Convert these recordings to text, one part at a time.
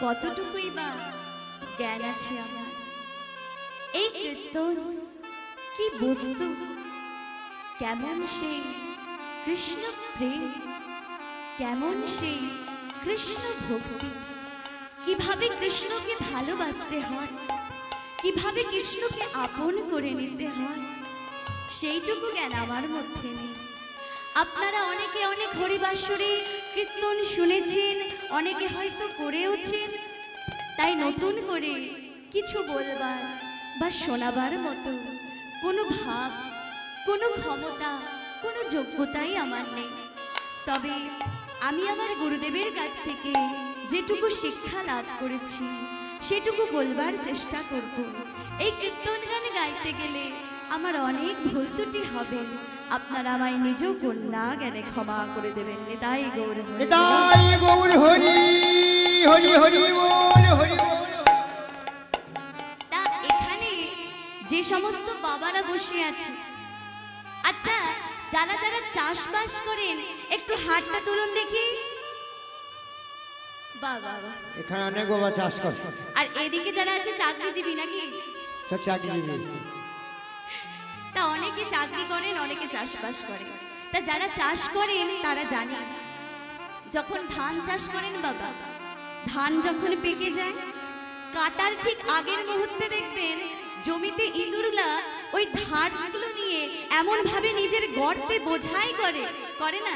কতটুকুই বা জ্ঞান আছে আমার। এই কীর্তন কি বস্তু, কেমন সেই কৃষ্ণ প্রেম, কেমন সেই কৃষ্ণ ভক্তি, কিভাবে কৃষ্ণকে ভালোবাসতে হয়, কিভাবে কৃষ্ণকে আপন করে নিতে হয়, সেইটুকু জ্ঞান আমার মধ্যে নেই। আপনারা অনেকে অনেক হরিবাসরী কীর্তন শুনেছেন, অনেকে হয়তো করেওছেন, তাই নতুন করে কিছু বলবার বা শোনাবার মতো কোনো ভাব, কোনো ক্ষমতা, কোনো যোগ্যতাই আমার নেই। তবে আমি আমার গুরুদেবের কাছ থেকে যেটুকু শিক্ষা লাভ করেছি সেটুকু বলবার চেষ্টা করব। এই কীর্তন গান গাইতে গেলে আমার অনেক ভুল ত্রুটি হবে, আপনারা আমায় নিজ কন্যা জ্ঞানে ক্ষমা করে দেবেন। নিতাই গৌর হরি, নিতাই গৌর হরি, হরি হরি বল, হরি বল। তা এখানে যে সমস্ত বাবারা বসে আছে, আচ্ছা যারা যারা চাষবাস করেন একটু হাতটা তুলুন দেখি। বাবা, এখানে অনেক বাবা চাষ করে। আর এদিকে যারা আছে চাকরিজীবী নাকি? সব চাকরিজীবী। তা অনেকে চাকরি করেন, অনেকে চাষবাস করেন। তা যারা চাষ করেন তারা জানেন, যখন ধান চাষ করেন বাবা, ধান যখন পেকে যায়, কাটার ঠিক আগের মুহূর্তে দেখবেন জমিতে ইঁদুরগুলা ওই ধানগুলো নিয়ে এমন ভাবে নিজের গর্তে বোঝাই করে না,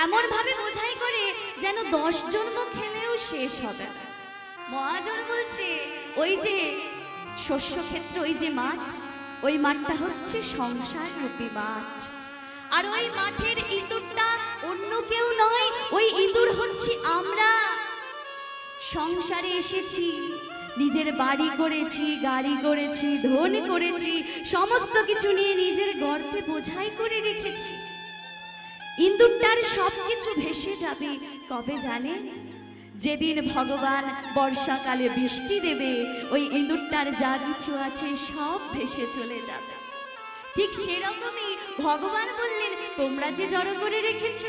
এমন ভাবে বোঝাই করে যেন 10 জন্ম খেলেও শেষ হবে না। মহাজন বলছে ওই যে শস্য ক্ষেত্র, ওই যে মাঠ, ওই মাঠটা হচ্ছে সংসার রূপী মাঠ। আর ওই মাঠের ইঁদুরটা অন্য কেউ নয়, ওই ইঁদুর হচ্ছে আমরা। সংসারে এসেছি, নিজের বাড়ি করেছি, গাড়ি করেছি, ধন করেছি, সমস্ত কিছু নিয়ে নিজের গর্তে বোঝাই করে রেখেছি। ইঁদুরটার সবকিছু ভেসে যাবে কবে জানে? যেদিন ভগবান বর্ষাকালে বৃষ্টি দেবে, ওই ইঁদুরটার যা কিছু আছে সব ভেসে চলে যাবে। ঠিক সেরকমই ভগবান বললেন, তোমরা যে জড়ো করে রেখেছ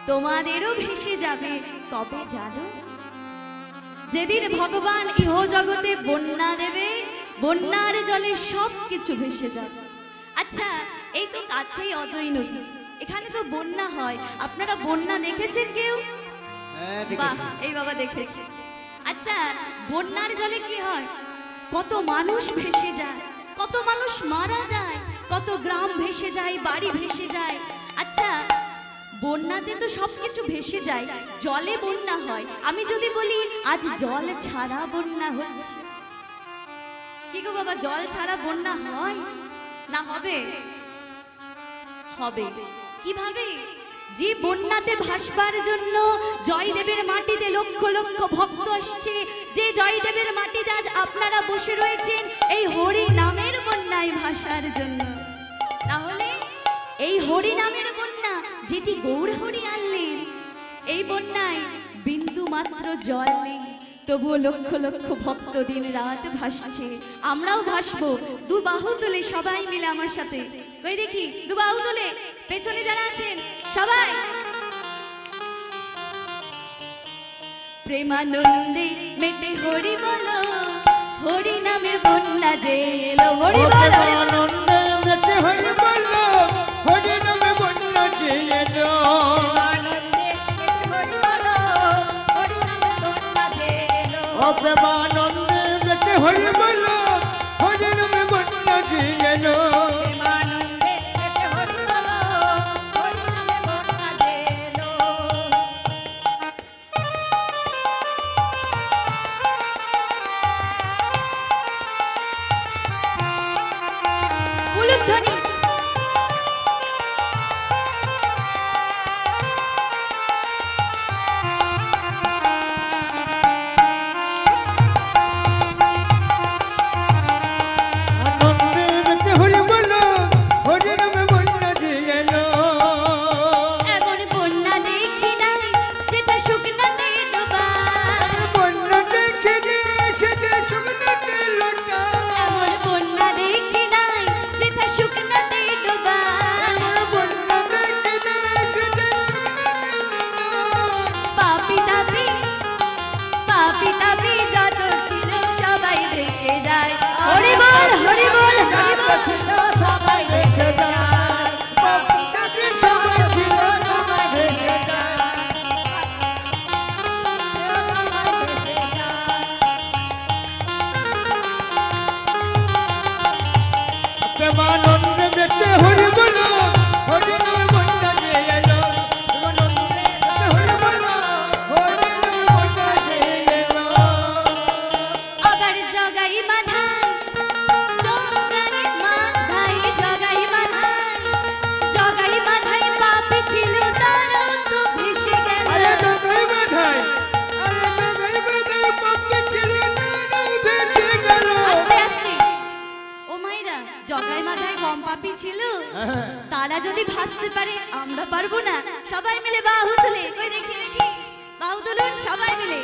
তোমাদেরও ভেসে যাবে কবে জানো? যেদিন ভগবান ইহ জগতে বন্যা দেবে, বন্যার জলে সব কিছু ভেসে যাবে। আচ্ছা এই তো কাছেই অজয় নদী, এখানে তো বন্যা হয়, আপনারা বন্যা দেখেছেন কেউ? বাহ, এই বাবা দেখেছে। আচ্ছা বন্যার জলে কি হয়? কত মানুষ ভেসে যায়, কত মানুষ মারা যায়, কত গ্রাম ভেসে যায়, বাড়ি ভেসে যায়। আচ্ছা বন্যাতে তো সবকিছু ভেসে যায়, জলে বন্যা হয়। আমি যদি বলি আজ জল ছাড়া বন্যা হচ্ছে, কি গো বাবা, জল ছাড়া বন্যা হয় না? হবে, হবে। কিভাবে? যে বন্যাতে ভাসবার জন্য জয়দেবের মাটিতে লক্ষ লক্ষ ভক্ত আসছে, যে জয়দেবের মাটিতে আজ আপনারা বসে রয়েছেন এই হরি নামের বন্যায় ভাসার জন্য। তাহলে এই হরি নামের বন্যা যেটি গৌর হরি আনলেন, এই বন্যায় বিন্দু মাত্র জল নেই, তবুও লক্ষ লক্ষ ভক্ত দিন রাত ভাসছে। আমরাও ভাসবো। দু বাহু তুলে সবাই মিলে আমার সাথে, ওই দেখি দু বাহু তুলে, পেছনে যারা আছেন সবাই প্রেমানন্দে মেতে হরি বলো, হরি নামের বন্যা যে এলো। হরি বলো, আনন্দে মেতে হরি বলো, হরি নামে বন্যা যে এলো। প্রেমানন্দে মেতে হরি বলো, হরি নামে বন্যা যে এলো। উলুধ্বনি আনন্দে মেতে হরি বলো, পাপী ছিল হ্যাঁ। তারা যদি ভাসতে পারে আমরা পারবো না? সবাই মিলে বাহু তুলে কই দেখি দেখি, বাহু তুলুন সবাই মিলে।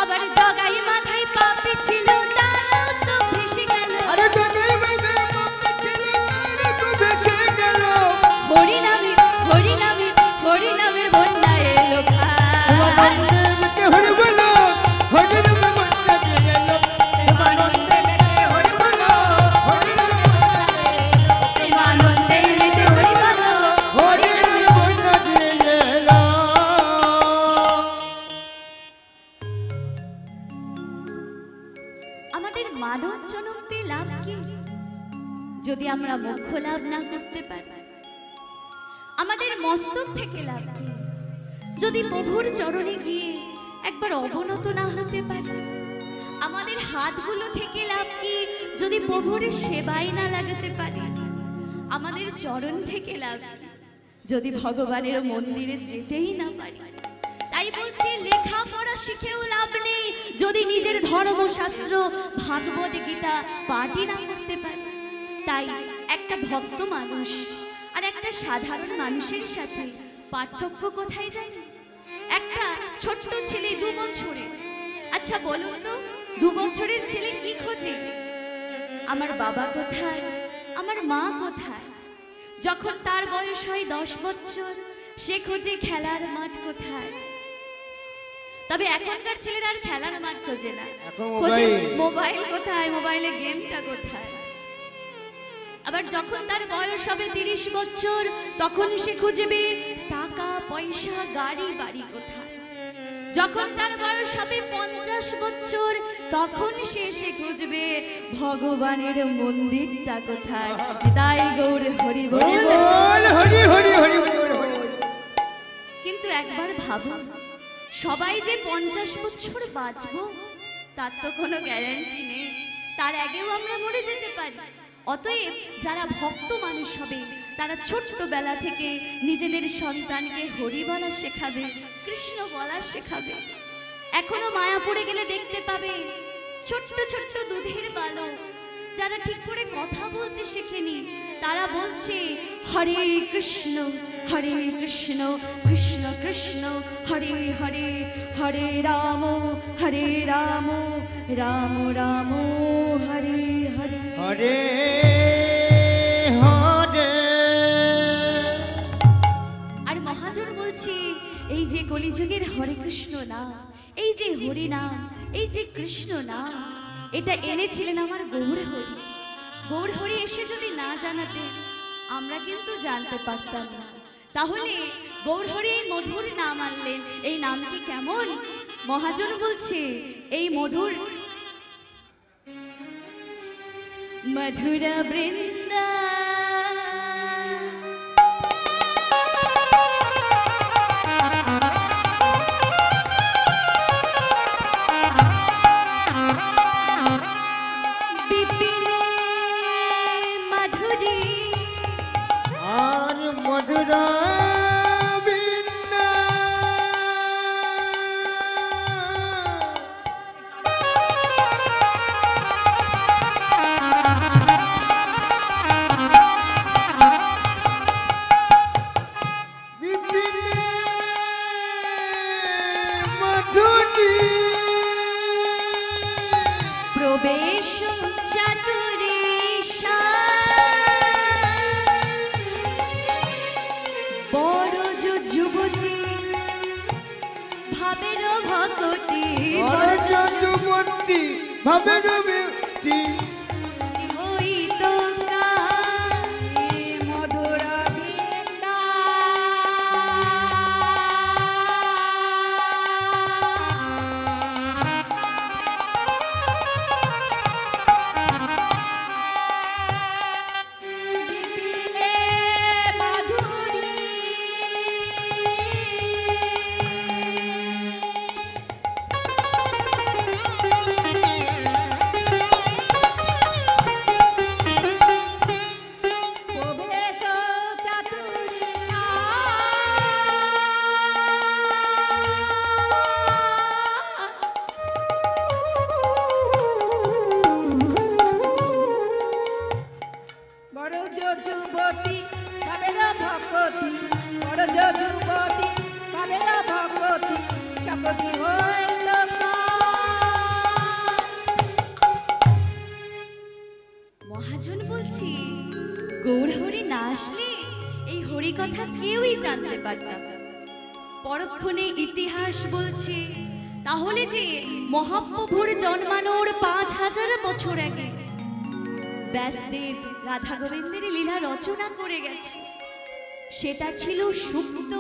আবার জগাই মাথায় পাপী ছিল তারাও তো ভেসে গেল, আরে জগাই মাথায় পাপী ছিল তারা তো ভেসে গেল। হরি নামে হরি নামে হরি নামের বন্যা এলো ভাই। হরি বলো, হরি নামে বন্যা এলো। প্রেমানন্দে মেতে হরি বলো, প্রেমানন্দে মেতে হরি বলো। হরি নামে বন্যা এলো। আমাদের মানব জনম পেয়ে লাভ কি যদি আমরা মোক্ষ লাভ না করতে পারি? আমাদের মস্তক থেকে লাভ কি যদি প্রভুর চরণে গিয়ে একবার অবনত না হতে পারি? আমাদের হাতগুলো থেকে লাভ কি যদি প্রভুর সেবায় না লাগাতে পারি? আমাদের চরণ থেকে লাভ কি যদি ভগবানের মন্দিরে যেতেই না পারি? তাই বলছি লেখাপড়া শিখেও লাভ নেই যদি নিজের ধর্মশাস্ত্র ভাগবত গীতা পাঠই না করতে পারি। তাই একটা ভক্ত মানুষ আর একটা সাধারণ মানুষের সাথে পার্থক্য কোথায় জানি? একটা ছোট্ট ছেলে 2 বছরের, আচ্ছা বলুন তো 2 বছরের ছেলে কি খোঁজে? আমার বাবা কোথায়, আমার মা কোথায়? যখন তার বয়স হয় 10 বছর সে খোঁজে খেলার মাঠ কোথায়। তবে এখনকার ছেলেরা আর খেলার মাঠ খোঁজে না, এখন খোঁজে মোবাইল। মোবাইল কোথায়, মোবাইলে গেমটা কোথায়। আবার যখন তার বয়স হবে 30 বছর তখন সে খুঁজবে টাকা পয়সা গাড়ি বাড়ি কোথায়। যখন তার বয়স হবে 50 বছর তখন সে এসে খুঁজবে ভগবানের মন্দিরটা কোথায়। তাই গৌর হরি বল। বল হরি হরি হরি বল হরি। কিন্তু একবার ভাবুন, সবাই যে 50 বছর বাঁচবো তার তো কোনো গ্যারান্টি নেই, তার আগেও আমরা মরে যেতে পারি। অতএব যারা ভক্ত মানুষ হবে তারা ছোট্টবেলা থেকে নিজেদের সন্তানকে হরি বলা শেখাবে, কৃষ্ণ বলা শেখাবে। এখনো মায়াপুরে গেলে দেখতে পাবে ছোট্ট ছোট্ট দুধের বালক যারা ঠিক করে কথা বলতে শেখেনি, তারা বলছে হরে কৃষ্ণ কৃষ্ণ কৃষ্ণ হরে হরে, হরে রাম রাম রাম হরে হরে। হরে হরে। আর মহাজন বলছে এই যে কলিযুগের হরে কৃষ্ণ নাম, এই যে হরি নাম, এই যে কৃষ্ণ নাম, এটা এনেছিলেন আমার গৌর হরি। গৌর হরি এসে যদি না জানাতেন আমরা কিন্তু জানতে পারতাম না। তাহলে গৌর হরি এই মধুর নাম আনলেন, এই নামটি কেমন? মহাজন বলছে এই মধুর মধুর বৃন্দা বিপিনে মধুরী আর মধুরা বিন্দা। বিপিনে মধুরী প্রবেশ চাতুরেশা বড় যুবতী ভাবের ভকতি যুবতী ভাবের ব্যক্তি হইত মধুরা বৃন্দা। আসলে এই হরিকথা কেউই জানতে পারতাম না। পরক্ষণে ইতিহাস বলছে তাহলে যে মহাপ্রভুর জন্মানোর 5000 বছর আগে ব্যাসদেব রাধা গোবিন্দের লীলা রচনা করে গেছে। সেটা ছিল সুপ্ত,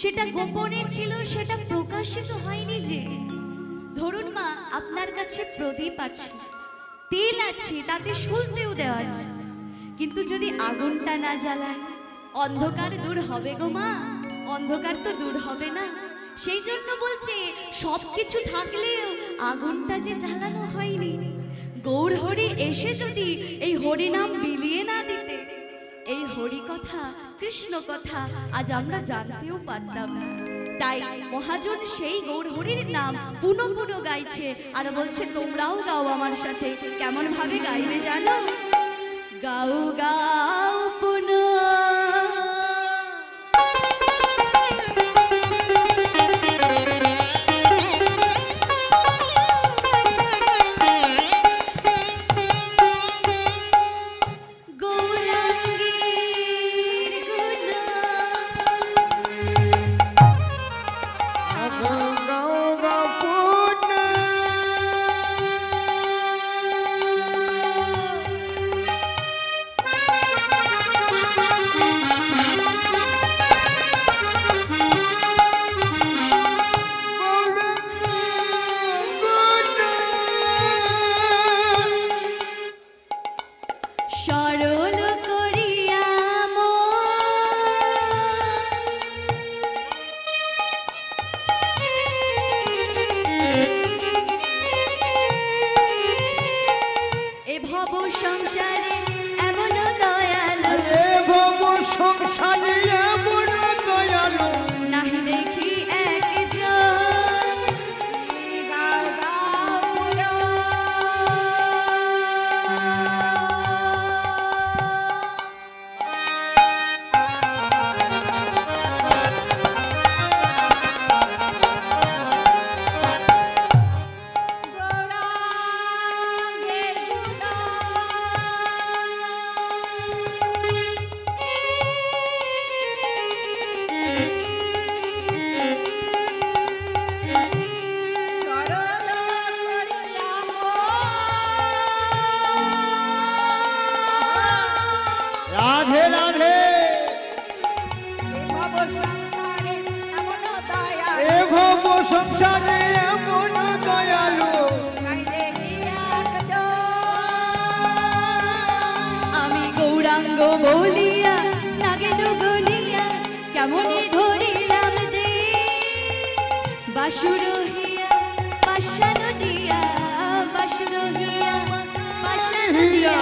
সেটা গোপনে ছিল, সেটা প্রকাশিত হয়নি। যে ধরুন মা, আপনার কাছে প্রদীপ আছে, তেল আছে, তাতে সলতেও দেওয়া আছে, কিন্তু যদি আগুনটা না জ্বালায় অন্ধকার দূর হবে গো মা? অন্ধকার তো দূর হবে না। সেই জন্য বলছে সবকিছু থাকলেও আগুনটা যে জ্বালানো হয়নি। গৌর হরি এসে যদি এই হরি নাম বিলিয়ে না দিতে, এই হরি কথা, কৃষ্ণ কথা আজ আমরা জানতেও পারতাম না। তাই মহাজন সেই গৌর হরির নাম পুনঃ পুনঃ গাইছে আর বলছে তোমরাও গাও আমার সাথে। কেমন ভাবে গাইবে জানো? গাও গাও পুনঃ বলিয়া নাগেন গলিয়া কেমনে ধরিলাম দে বাসুরহিয়া পাশানো দিয়া বাসুরহিয়া পাশানো দিয়া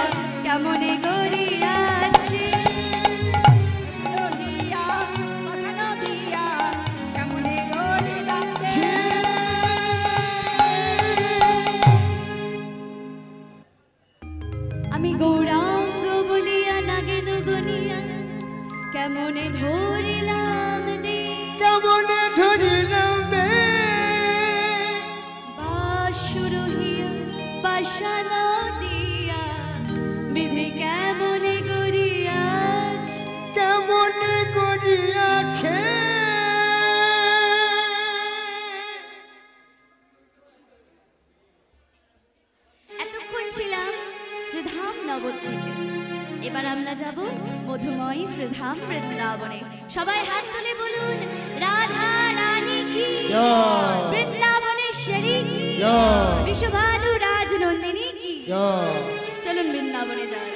কেমনে গড়িয়াছে আমি গৌরাঙ্গ বলিয়া নাগেন গনিয়া কেমনে ধরিলাম দে কেমনে ধরিলাম দে বাসুরহিয়া পাশানো দিয়া বিধি কেমনে গড়িয়াছে কেমনে গড়িয়াছে এতক্ষণ ছিলাম শ্রীধাম নবদ্বীপে, এবার আমরা যাব মধুময়ী শ্রীধাম বৃন্দাবনে। সবাই হাত তুলে বলুন রাধা রানী কি জয়, বৃন্দাবনেশ্বরী কি জয়, বিশ্বভানু রাজনন্দিনী কি জয়। চলুন বৃন্দাবনে যাই।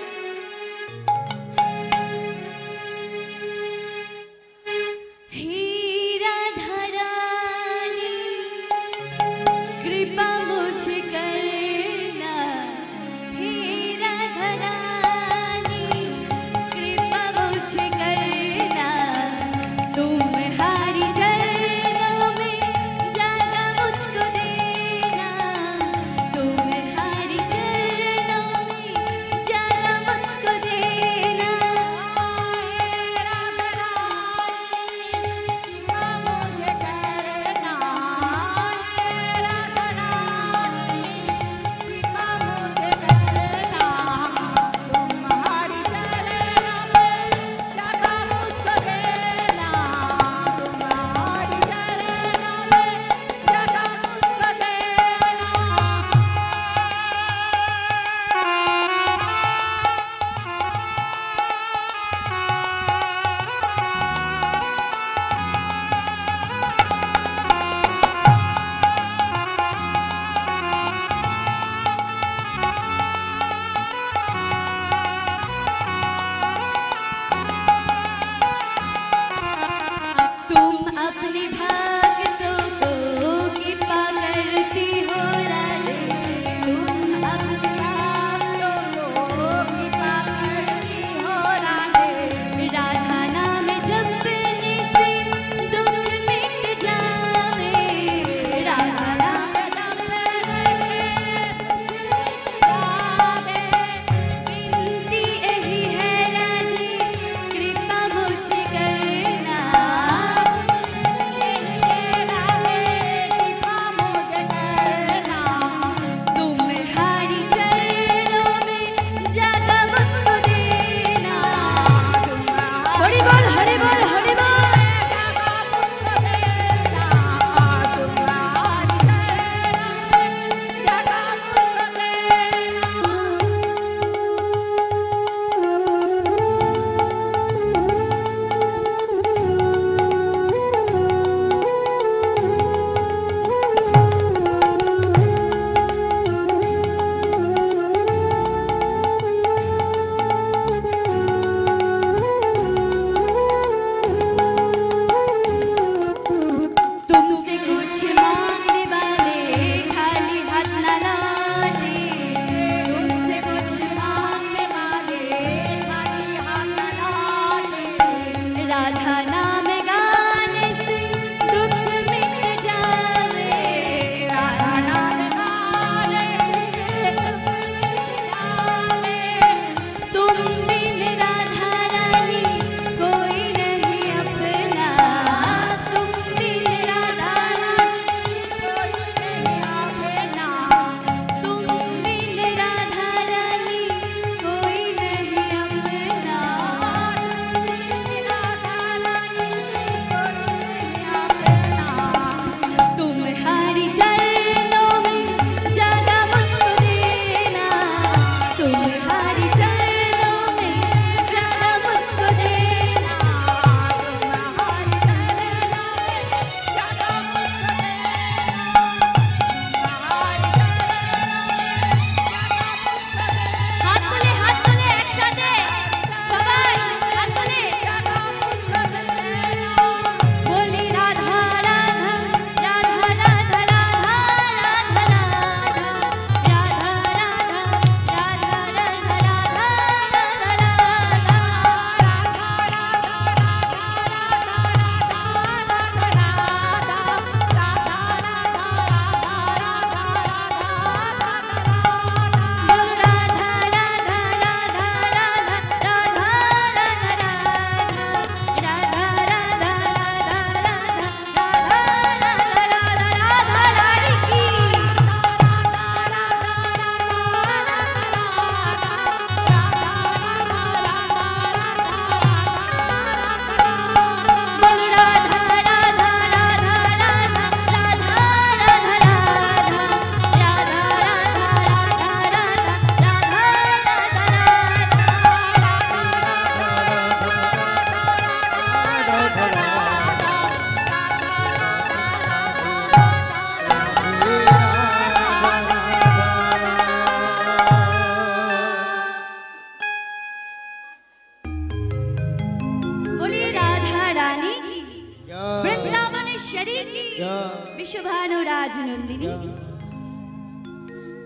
হে রাধা রানী কৃপা মুঝে করনা, हे राधा रानी कृपा मुझे करना, तुम्हारी चरणों में जगह मुझको देना, तुम्हारी चरणों में जगह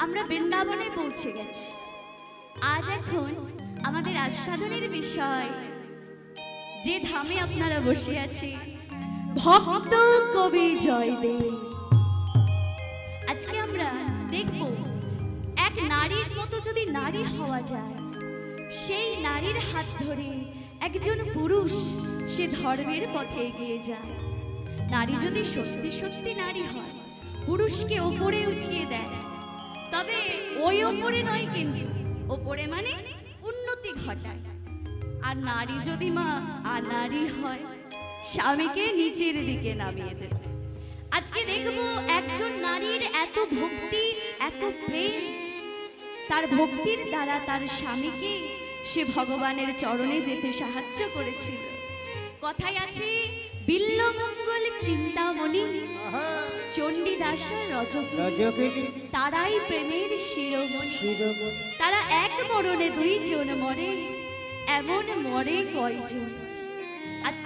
আমরা বৃন্দাবনে পৌঁছে গেছি। আজ এখন আমাদের আস্বাদনের বিষয়, যে ধামে আপনারা বসে আছে, ভক্ত কবি জয়দেব। আজকে আমরা দেখব এক নারীর মতো যদি নারী হওয়া যায়, সেই নারীর হাত ধরে একজন পুরুষ সে ধর্মের পথে এগিয়ে যায়। নারী যদি সত্যি সত্যি নারী হয়, পুরুষকে ওপরে উঠিয়ে দেয়, তবে ওই ওপরে নয়, কিন্তু ওপরে মানে উন্নতি ঘটায়। আর নারী যদি মা আনারী হয়, স্বামীকে নিচের দিকে নামিয়ে দেবে। আজকে দেখবো একজন নারীর এত ভক্তি, এত প্রেম, তার ভক্তির দ্বারা তার স্বামীকে সে ভগবানের চরণে যেতে সাহায্য করেছিল। কথায় আছে, বিল্লমঙ্গল চিন্তামণি চণ্ডীদাস রজকিনী, তারাই প্রেমের শিরোমণি। তারা এক মরণে দুইজন মরে, এমন মরে কয়জন।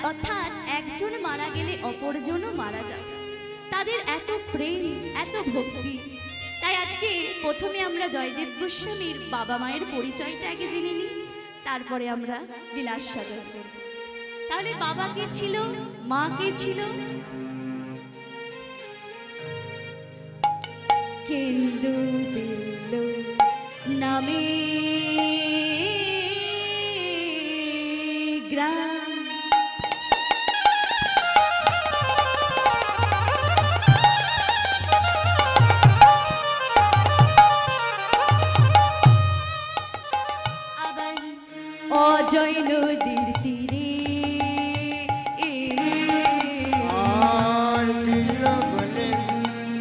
অর্থাৎ একজন মারা গেলে অপরজনও মারা যায়। তাদের এত প্রেম, এত ভক্তি। তাই আজকে প্রথমে আমরা জয়দেব গোস্বামীর বাবা মায়ের পরিচয়টা আগে জেনে নিই, তারপরে আমরা লীলাস্বাদন করব। তাহলে বাবা কে ছিল, মা কে ছিল? কেন্দু বিল্লু নামে গ্রাম, আবার অজয় নদীর তীরে আর বিল্ল বলে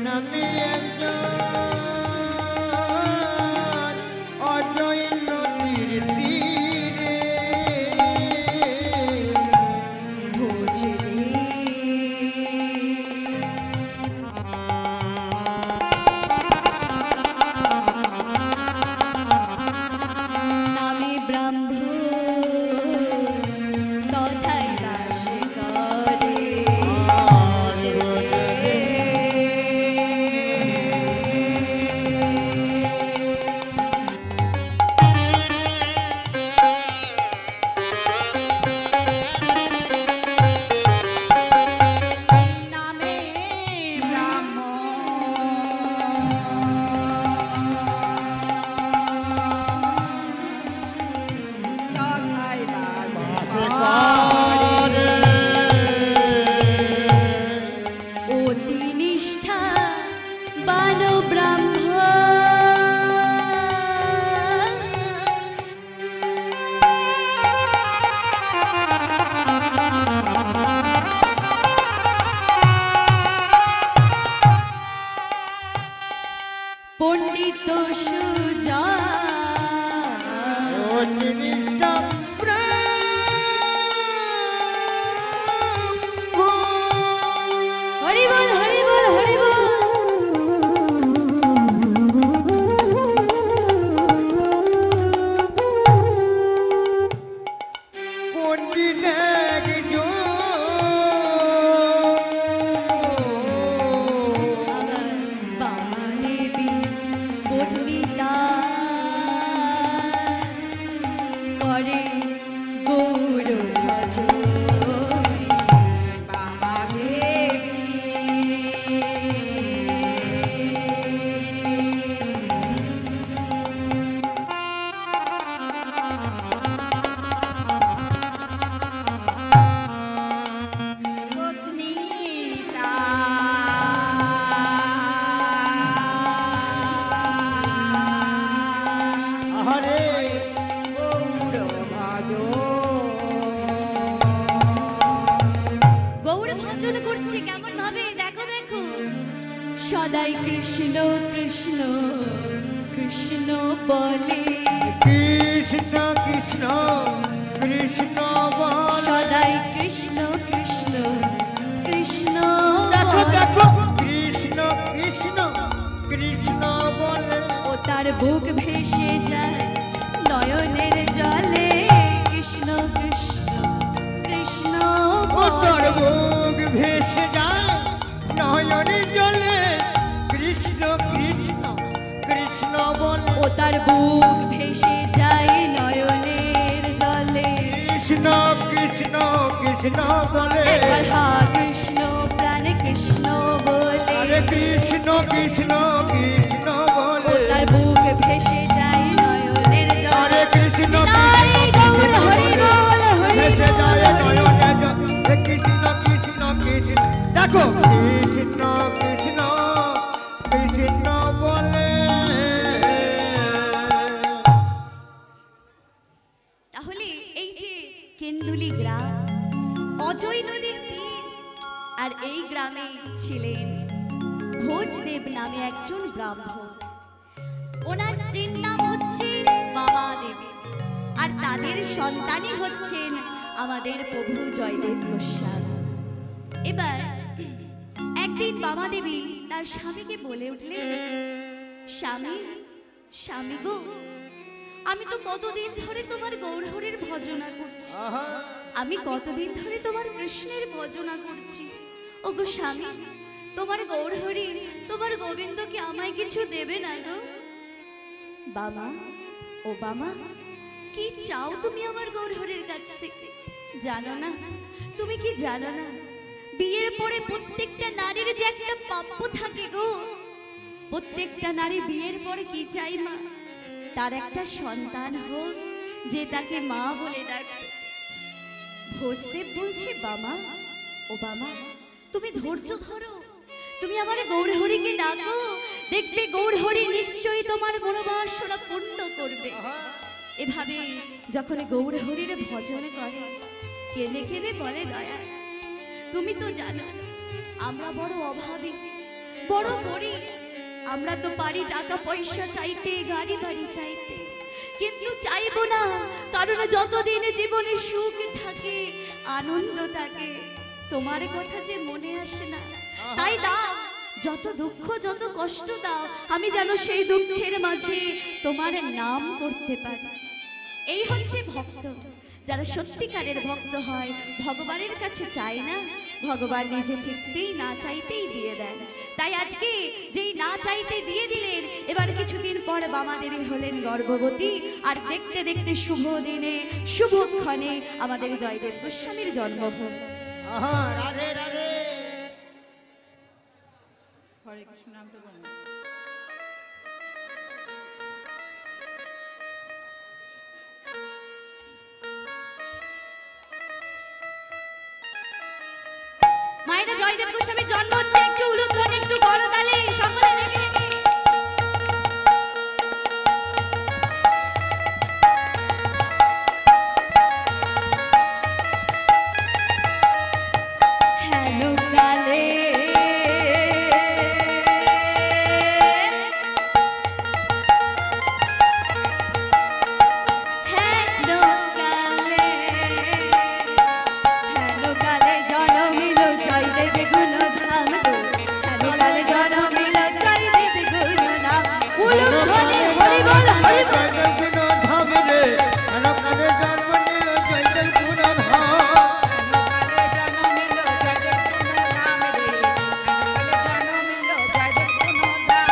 নামে একজন অজয় নদীর তীরে ভোজরে নামে ব্রাহ্মণ তথায় বাস করে। নামে ব্রাহ্মণ তথায় বাস করে। অতি নিষ্ঠা বান ব্রাহ্মণ পণ্ডিত সুজা হরি বল, হরি বল, হরি বল। পণ্ডিত আবার বামানেবী পত্নীতা করে গৌর ভজন। বাবা দেবী পত্নীতা হরে গৌর ভজ গৌর ভজন করছে কেমন ভাবে, দেখো দেখো। সদাই কৃষ্ণ কৃষ্ণ কৃষ্ণ বলে, কৃষ্ণ কৃষ্ণ কৃষ্ণ বল। সদাই কৃষ্ণ কৃষ্ণ কৃষ্ণ দেখো বলে। দেখো কৃষ্ণ কৃষ্ণ কৃষ্ণ বলে। ও তার বুক ভেসে যায় নয়নের জলে, কৃষ্ণ কৃষ্ণ কৃষ্ণ ও তোর বলে। বুক ভেসে যায় নয়নের জলে। কৃষ্ণ কৃষ্ণ কৃষ্ণ ও তার বুক ভেসে যায় নয়নের জলে। কৃষ্ণ কৃষ্ণ কৃষ্ণ বলে, একবার হা কৃষ্ণ প্রাণ কৃষ্ণ বলে, আরে কৃষ্ণ কৃষ্ণ কৃষ্ণ ও বলে, তার বুক ভেসে যায় নয়নের আরে জলে। কৃষ্ণ নিতাই গৌর কৃষ্ণ হরি বল, হরি ভেসে বল, যায় হরি বল। নয়নের জলে। কৃষ্ণ কৃষ্ণ কৃষ্ণ, দেখো কৃষ্ণ কৃষ্ণ কৃষ্ণ বলে। তাহলে এই যে কেন্দুলি গ্রাম, অজয় নদীর তীর, আর এই গ্রামে ছিলেন ভোজদেব নামে একজন ব্রাহ্মণ। ওনার স্ত্রীর নাম হচ্ছে বাবা দেবী, আর তাদের সন্তানই হচ্ছেন আমাদের প্রভু জয়দেব গোস্বামী। এবার একদিন বাবা দেবী তার স্বামীকে বলে উঠলেন, স্বামী স্বামী গো, আমি তো কতদিন ধরে তোমার গৌরহরির ভজনা করছি, আহা, আমি কতদিন ধরে তোমার কৃষ্ণের ভজনা করছি। ও গো স্বামী, তোমার গৌরহরি, তোমার গোবিন্দকে আমায় কিছু দেবে না গো? বাবা, ও বাবা, কি চাও তুমি আমার গৌরহরির কাছ থেকে? জানো না, তুমি কি জানো না, বিয়ের পরে প্রত্যেকটা নারীর যে একটা প্রাপ্য থাকে গো। প্রত্যেকটা নারী বিয়ের পরে কি চাই মা? তার একটা সন্তান হোক, যে তাকে মা বলে ডাকবে। ভোজদেব বলছে, বাবা, ও বাবা, তুমি ধৈর্য ধরো, তুমি আমার গৌরহরিকে ডাকো, দেখবে গৌরহরি নিশ্চয়ই তোমার মনোবাসনা পূর্ণ করবে। এভাবে যখন গৌরহরির ভজন করে, কেঁদে কেঁদে বলে, দয়া, তুমি তো জানো আমরা বড় অভাবী, বড় গরিব, আমরা তো পারি টাকা পয়সা চাইতে, গাড়ি বাড়ি চাইতে, কিন্তু চাইবো না, কারণ যতদিন জীবনে সুখ থাকে, আনন্দ থাকে, তোমার কথা যে মনে আসে না। তাই দাও, যত দুঃখ যত কষ্ট দাও, আমি যেন সেই দুঃখের মাঝে তোমার নাম করতে পারি। এই হচ্ছে ভক্ত। যারা সত্যিকারের ভক্ত হয়, ভগবানের কাছে চায় না, ভগবান নিজে থেকেই না চাইতেই দিয়ে দেন। তাই আজকে যেই না চাইতে দিয়ে দিলেন, এবার কিছুদিন পর বামা দেবী হলেন গর্ভবতী, আর দেখতে দেখতে শুভ দিনে শুভক্ষণে আমাদের জয়দেব গোস্বামীর জন্মভূমি। আহা, রাধে রাধে। হরে কৃষ্ণ নামটা বলুন। মায়েরা, জয়দেব গোস্বামীর জন্ম হচ্ছে, একটু উলুধ্বনি, একটু বড় তালে সকলে দেখে দেখে। হেন কালে হেন কালে হেন কালে জনমিল জয়দেব গুণধাম গো, হেন কালে জনমিল জয়দেব গুণধাম। উলুধ্বনি, হরি বল, হরি বল। জয়দেব গুণ ধাম রে, আনকালে জন্ম নিল জয়দেব গুণ ধাম। কালে জন্ম নিল জয়দেব গুণ ধাম রে, কালে জন্ম নিল জয়দেব গুণ ধাম।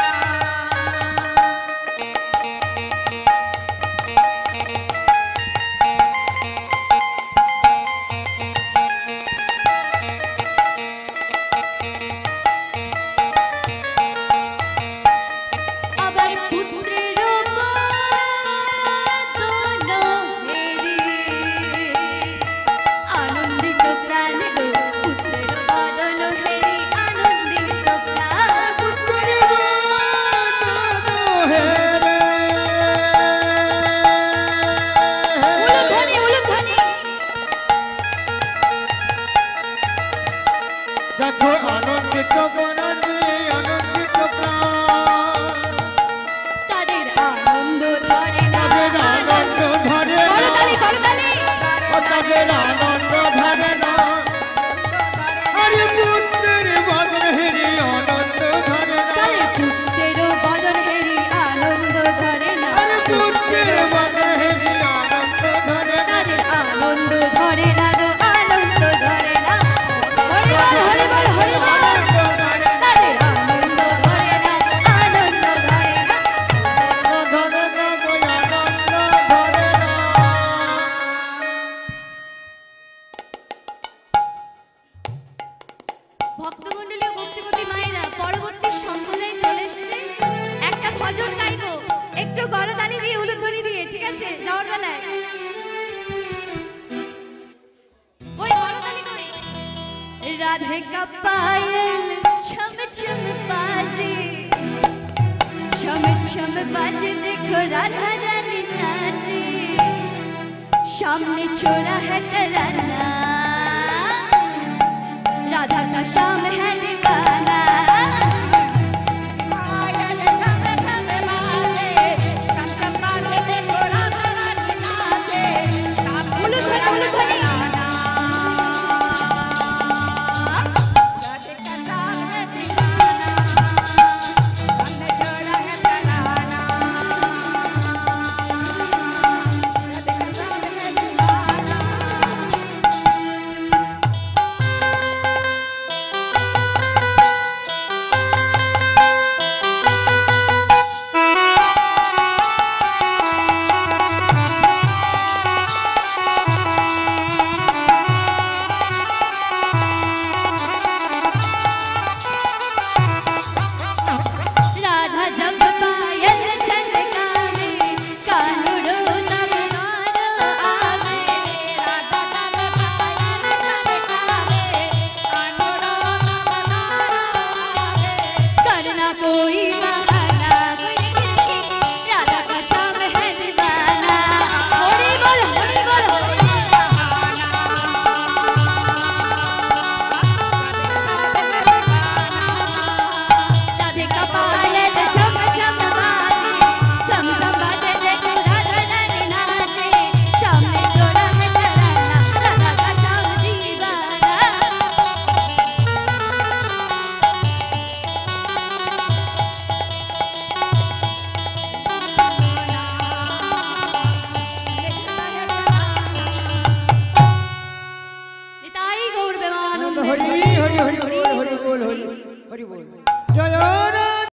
আবার পুত্রের ভজন গাইবো একটু গরতালি দিয়ে উলুধ্বনি দিয়ে, ঠিক আছে? যাওয়ার বেলায় ওই গরতালি করে রাধে का पायल छम छम बाजे, छम छम बाजे देखो राधा रानी नाचे, सामने छोरा है तराना, राधा का शाम है दीवाना।